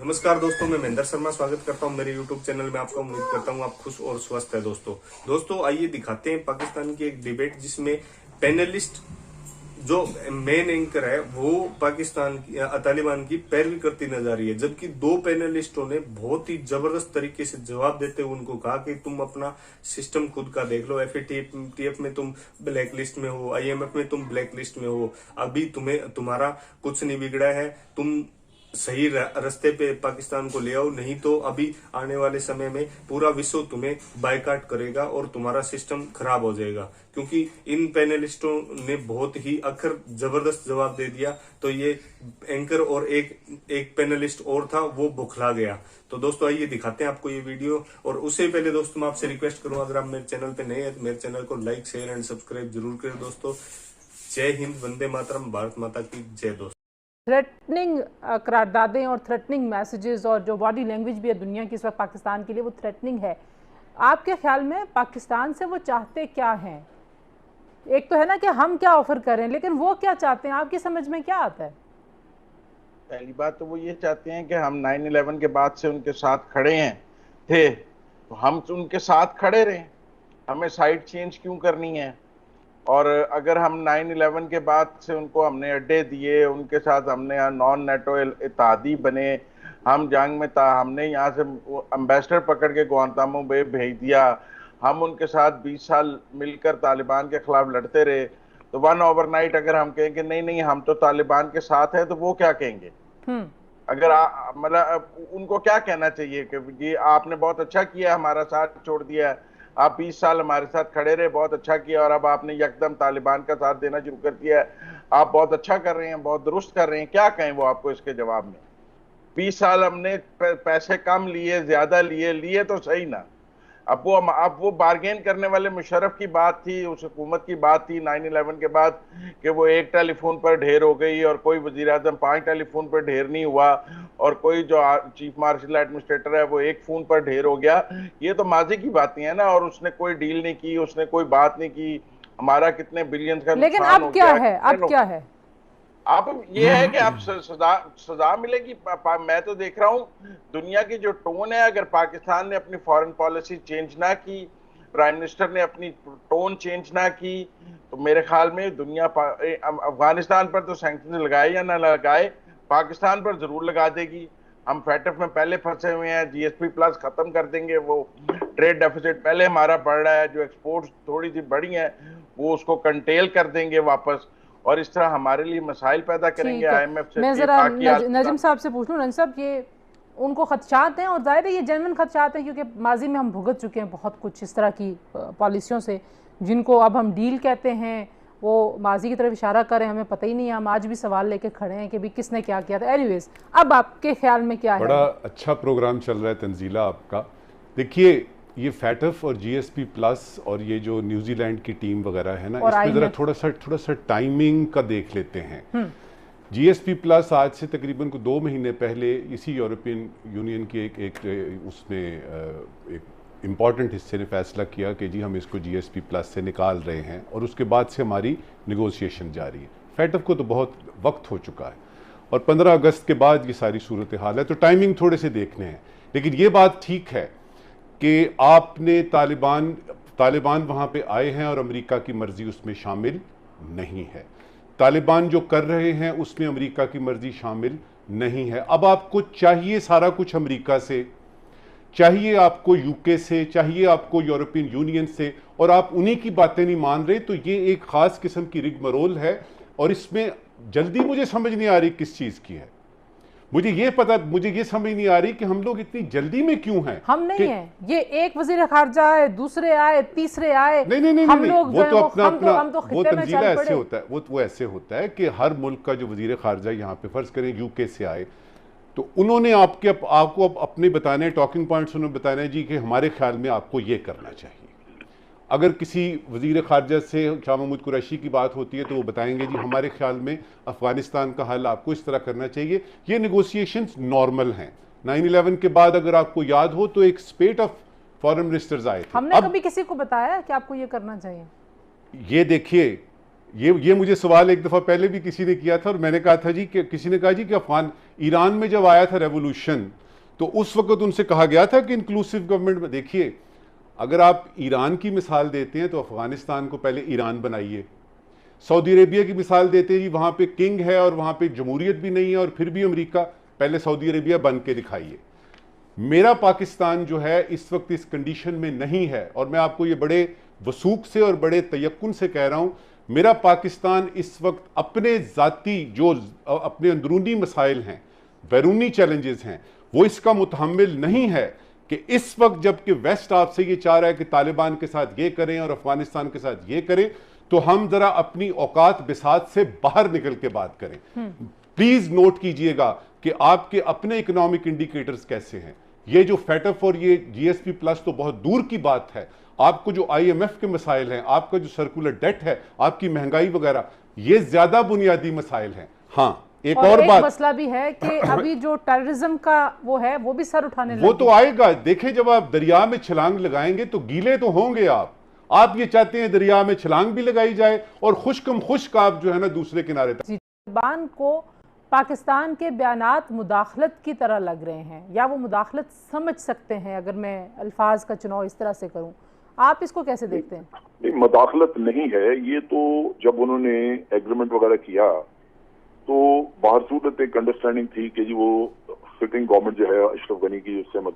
नमस्कार दोस्तों, मैं महेंद्र शर्मा स्वागत करता हूं मेरे यूट्यूब चैनल में। आपका उम्मीद करता हूं आप खुश और स्वस्थ है। दोस्तों आइए दिखाते हैं पाकिस्तान की एक डिबेट जिसमें पैनलिस्ट जो मेन एंकर है वो पाकिस्तान की तालिबान की पैरवी करती नजर आ रही है, जबकि दो पैनलिस्टों ने बहुत ही जबरदस्त तरीके से जवाब देते हुए उनको कहा कि तुम अपना सिस्टम खुद का देख लो। एफएटीएफ में तुम ब्लैक लिस्ट में हो, आईएमएफ में तुम ब्लैक लिस्ट में हो, अभी तुम्हारा कुछ नहीं बिगड़ा है, तुम सही रास्ते पे पाकिस्तान को ले आओ, नहीं तो अभी आने वाले समय में पूरा विश्व तुम्हें बायकॉट करेगा और तुम्हारा सिस्टम खराब हो जाएगा। क्योंकि इन पैनलिस्टों ने बहुत ही अखर जबरदस्त जवाब दे दिया, तो ये एंकर और एक पैनलिस्ट और था वो बौखला गया। तो दोस्तों आइए दिखाते हैं आपको ये वीडियो। और उससे पहले दोस्तों मैं आपसे रिक्वेस्ट करूंगा, अगर आप मेरे चैनल पे नए हैं तो मेरे चैनल को लाइक, शेयर एंड सब्सक्राइब जरूर करें। दोस्तों जय हिंद, वंदे मातरम, भारत माता की जय। दोस्तों थ्रेटनिंग करारदादें और थ्रेटनिंग मैसेजेस और जो बॉडी लैंग्वेज भी है दुनिया की इस वक्त पाकिस्तान के लिए, वो थ्रेटनिंग है। आपके ख्याल में पाकिस्तान से वो चाहते क्या हैं? एक तो है ना कि हम क्या ऑफर करें, लेकिन वो क्या चाहते हैं, आपकी समझ में क्या आता है? पहली बात तो वो ये चाहते हैं कि हम 9/11 के बाद से उनके साथ खड़े हैं थे, तो हम उनके साथ खड़े रहें, हमें साइड चेंज क्यों करनी है। और अगर हम 9/11 के बाद से उनको हमने अड्डे दिए, उनके साथ हमने नॉन नेटो इत्तेहादी बने, हम जंग में था, हमने यहाँ से एम्बेसडर पकड़ के गुआंतानामो बे भेज दिया, हम उनके साथ 20 साल मिलकर तालिबान के खिलाफ लड़ते रहे, तो वन ओवरनाइट अगर हम कहेंगे नहीं नहीं हम तो तालिबान के साथ है, तो वो क्या कहेंगे? अगर मतलब उनको क्या कहना चाहिए कि जी आपने बहुत अच्छा किया, हमारा साथ छोड़ दिया है, आप 20 साल हमारे साथ खड़े रहे, बहुत अच्छा किया, और अब आपने यकदम तालिबान का साथ देना शुरू कर दिया है, आप बहुत अच्छा कर रहे हैं, बहुत दुरुस्त कर रहे हैं। क्या कहें वो आपको इसके जवाब में? 20 साल हमने पैसे कम लिए, ज्यादा लिए तो सही ना। अब वो बार्गेन करने वाले मुशर्रफ की बात थी, उस हुकूमत की बात थी 9/11 के बाद कि वो एक टेलीफोन पर ढेर हो गई और कोई वजीर आजम 5 टेलीफोन पर ढेर नहीं हुआ, और कोई जो चीफ मार्शल एडमिनिस्ट्रेटर है वो एक फोन पर ढेर हो गया। ये तो माजी की बातें हैं ना, और उसने कोई डील नहीं की, उसने कोई बात नहीं की, हमारा कितने बिलियंस का लेकिन नुकसान हो गया। अब क्या है, अब क्या है? अब ये है कि आप सजा मिलेगी। मैं तो देख रहा हूं दुनिया की जो टोन है, अगर पाकिस्तान ने अपनी फॉरेन पॉलिसी चेंज ना की, प्राइम मिनिस्टर ने अपनी टोन चेंज ना की, तो मेरे ख्याल में दुनिया अफगानिस्तान पर तो सैंक्शन लगाए या ना लगाए, पाकिस्तान पर जरूर लगा देगी। हम फैटफ में पहले फंसे हुए हैं, जीएसपी प्लस खत्म कर देंगे, वो ट्रेड डेफिसिट पहले हमारा बढ़ रहा है, जो एक्सपोर्ट थोड़ी सी बढ़ी है वो उसको कंटेल कर देंगे वापस, और इस तरह हमारे लिए मसाइल पैदा करेंगे आईएमएफ से। मैं जरा नजीम साहब से पूछ लूं। नजीम साहब, ये उनको खदशात हैं, और जाहिर है ये जेन्युइन खदशात हैं, क्योंकि माजी में हम भुगत चुके हैं बहुत कुछ इस तरह की पॉलिसियों से, जिनको अब हम डील कहते हैं। वो माजी की तरफ इशारा करें, हमें पता ही नहीं है, हम आज भी सवाल लेके खड़े हैं कि भी किसने क्या किया था। एनीवेज, अब आपके ख्याल में क्या है? बड़ा अच्छा प्रोग्राम चल रहा है तंजीला आपका। देखिए, ये फैटफ और जीएसपी प्लस और ये जो न्यूजीलैंड की टीम वगैरह है ना, इसमें जरा थोड़ा सा टाइमिंग का देख लेते हैं। जीएसपी प्लस आज से तकरीबन 2 महीने पहले इसी यूरोपियन यूनियन की एक इम्पॉर्टेंट हिस्से ने फैसला किया कि जी हम इसको जीएसपी प्लस से निकाल रहे हैं, और उसके बाद से हमारी निगोशिएशन जारी है। फैटफ को तो बहुत वक्त हो चुका है, और 15 अगस्त के बाद ये सारी सूरत हाल है, तो टाइमिंग थोड़े से देखने हैं। लेकिन ये बात ठीक है कि आपने तालिबान वहाँ पे आए हैं और अमेरिका की मर्जी उसमें शामिल नहीं है। तालिबान जो कर रहे हैं उसमें अमेरिका की मर्जी शामिल नहीं है। अब आपको चाहिए सारा कुछ अमेरिका से, चाहिए आपको यूके से, चाहिए आपको यूरोपियन यूनियन से, और आप उन्हीं की बातें नहीं मान रहे, तो ये एक खास किस्म की रिगमरोल है। और इसमें जल्दी मुझे समझ नहीं आ रही किस चीज़ की है। मुझे ये समझ नहीं आ रही कि हम लोग इतनी जल्दी में क्यों हैं। हम नहीं हैं, ये एक वजीर खारजा आए, दूसरे आए, तीसरे आए, नहीं, हम लोग वो तो अपना वो तंजीला ऐसे होता है, वो ऐसे होता है कि हर मुल्क का जो वजीर खारजा यहाँ पे फर्ज करें यूके से आए, तो उन्होंने आपको अपने बताने टॉकिंग पॉइंट्स उन्होंने बताने जी कि हमारे ख्याल में आपको ये करना चाहिए। अगर किसी वजीर खारजा से शाह महमूद कुरैशी की बात होती है तो वो बताएंगे जी हमारे ख्याल में अफगानिस्तान का हल आपको इस तरह करना चाहिए। ये निगोशिएशंस नॉर्मल हैं। 9/11 के बाद अगर आपको याद हो तो एक स्पेट ऑफ फॉरेन मिनिस्टर्स आए थे। हमने कभी किसी को बताया कि आपको ये करना चाहिए? ये देखिए, ये मुझे सवाल एक दफा पहले भी किसी ने किया था और मैंने कहा था जी कि किसी ने कहा जी कि ईरान में जब आया था रेवोल्यूशन तो उस वक्त उनसे कहा गया था कि इंक्लूसिव गवर्नमेंट में। देखिए, अगर आप ईरान की मिसाल देते हैं तो अफगानिस्तान को पहले ईरान बनाइए। सऊदी अरेबिया की मिसाल देते हैं जी, वहां पे किंग है और वहां पे जमहूरियत भी नहीं है और फिर भी अमेरिका, पहले सऊदी अरेबिया बन के दिखाइए। मेरा पाकिस्तान जो है इस वक्त इस कंडीशन में नहीं है और मैं आपको ये बड़े वसूख से और बड़े तयक्कुन से कह रहा हूं, मेरा पाकिस्तान इस वक्त अपने जाती जो अपने अंदरूनी मसाइल हैं, बैरूनी चैलेंजेस हैं, वो इसका मुतहम्मिल नहीं है कि इस वक्त जबकि वेस्ट आपसे ये चाह रहा है कि तालिबान के साथ ये करें और अफगानिस्तान के साथ ये करें, तो हम जरा अपनी औकात बिसात से बाहर निकल के बात करें। प्लीज नोट कीजिएगा कि आपके अपने इकोनॉमिक इंडिकेटर्स कैसे हैं। ये जो फैटफ और ये जीएसपी प्लस तो बहुत दूर की बात है। आपको जो आईएमएफ के मसाइल हैं, आपका जो सर्कुलर डेट है, आपकी महंगाई वगैरह, ये ज्यादा बुनियादी मसाइल हैं। हाँ, एक और बात मसला भी है कि अभी जो टेररिज्म का वो है वो भी सर उठाने वो तो आएगा। देखें, जब आप दरिया में छलांग लगाएंगे तो गीले तो होंगे आप ये चाहते हैं दरिया में छलांग भी लगाई जाए और खुश्कम खुश्क आप जो है ना दूसरे किनारे तक। तालिबान को पाकिस्तान के बयानात मुदाखलत की तरह लग रहे हैं या वो मुदाखलत समझ सकते हैं, अगर मैं अल्फाज का चुनाव इस तरह से करूं, आप इसको कैसे देखते हैं? नहीं, मुदाखलत नहीं है ये तो। जब उन्होंने एग्रीमेंट वगैरह किया तो बाहर सूरत एक अंडरस्टैंडिंग थी कि जी वो सिटिंग गवर्नमेंट जो है अशरफ गनी की, उससे मत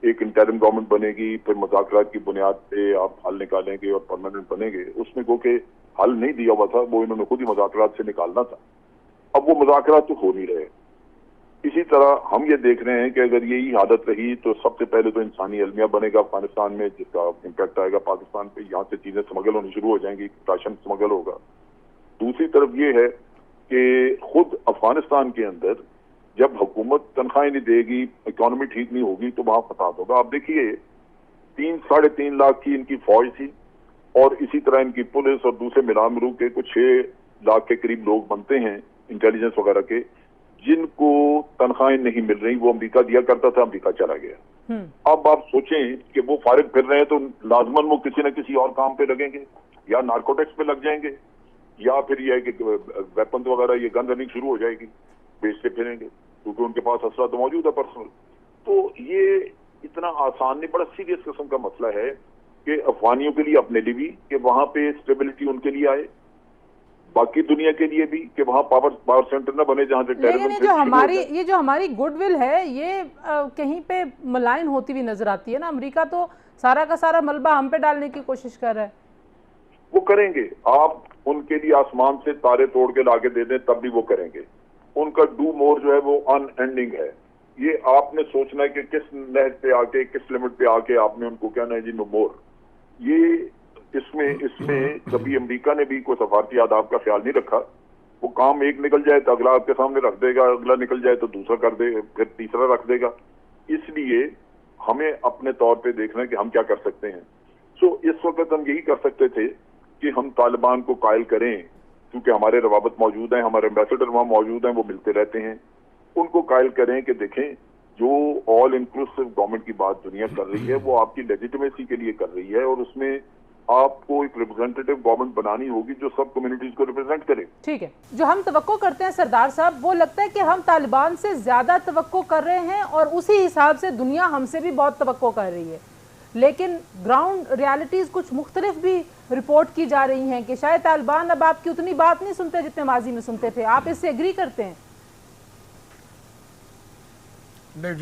एक इंटरिम गवर्नमेंट बनेगी, फिर मुज़ाकरात की बुनियाद पे आप हल निकालेंगे और परमानेंट बनेंगे। उसमें को के हल नहीं दिया हुआ था, वो इन्होंने खुद ही मुज़ाकरात से निकालना था। अब वो मुज़ाकरात तो हो नहीं रहे। इसी तरह हम ये देख रहे हैं कि अगर यही हालत रही तो सबसे पहले तो इंसानी अलमिया बनेगा अफगानिस्तान में, जिसका इम्पैक्ट आएगा पाकिस्तान पे। यहाँ से चीजें स्मगल होनी शुरू हो जाएंगी, राशन स्मगल होगा। दूसरी तरफ ये है कि खुद अफगानिस्तान के अंदर जब हुकूमत तनख्वाहें नहीं देगी, इकोनॉमी ठीक नहीं होगी, तो वहां फसाद होगा। आप देखिए 3-3.5 लाख की इनकी फौज थी और इसी तरह इनकी पुलिस और दूसरे मिला मिलू के कुछ 6 लाख के करीब लोग बनते हैं इंटेलिजेंस वगैरह के, जिनको तनख्वाहें नहीं मिल रही। वो अमेरिका दिया करता था, अमेरिका चला गया। अब आप सोचें कि वो फारिग फिर रहे हैं तो लाजमन वो किसी न किसी और काम पे लगेंगे, या नार्कोटिक्स पे लग जाएंगे, या फिर यह है कि वेपन वगैरह ये गन रनिंग शुरू हो जाएगी, बेचते फिरेंगे, क्योंकि उनके पास असला तो मौजूद है पर्सनल। तो ये इतना आसान नहीं, बड़ा सीरियस किस्म का मसला है कि अफगानियों के लिए अपने लिए भी कि वहां पे स्टेबिलिटी उनके लिए आए, बाकी दुनिया के लिए भी कि वहां पावर सेंटर न बने जहां से टेररिज्म जो हमारी गुडविल है ये कहीं पे मलाइन होती हुई नजर आती है ना। अमेरिका तो सारा का सारा मलबा हम पे डालने की कोशिश कर रहा है। वो करेंगे, आप उनके लिए आसमान से तारे तोड़ के लाके दे दें तब भी वो करेंगे। उनका डू मोर जो है वो अनएंडिंग है। ये आपने सोचना है कि किस नहर पे आके, किस लिमिट पे आके आपने उनको कहना है जी नो मोर। ये इसमें कभी अमेरिका ने भी कोई सफारती आदाब का ख्याल नहीं रखा। वो काम एक निकल जाए तो अगला आपके सामने रख देगा, अगला निकल जाए तो दूसरा कर दे, फिर तीसरा रख देगा। इसलिए हमें अपने तौर पे देखना है कि हम क्या कर सकते हैं। सो इस वक्त हम यही कर सकते थे कि हम तालिबान को कायल करें, क्योंकि हमारे रवाबत मौजूद हैं, हमारे एम्बेसडर वहां मौजूद हैं, वो मिलते रहते हैं। उनको कायल करें कि देखें जो ऑल इंक्लूसिव गवर्नमेंट की बात दुनिया कर रही है वो आपकी लेजिटिमेसी के लिए कर रही है, और उसमें आपको एक रिप्रेजेंटेटिव गवर्नमेंट बनानी होगी जो सब कम्युनिटीज को रिप्रेजेंट करे। ठीक है, जो हम तवक्को करते हैं सरदार साहब, वो लगता है कि हम तालिबान से ज्यादा तवक्को कर रहे हैं और उसी हिसाब से दुनिया हमसे भी बहुत तवक्को कर रही है, लेकिन ग्राउंड रियलिटीज कुछ मुख्तलिफ भी रिपोर्ट की जा रही हैं कि शायद तालिबान अब आपकी उतनी बात नहीं सुनते जितने माजी में सुनते थे। आप इससे एग्री करते हैं?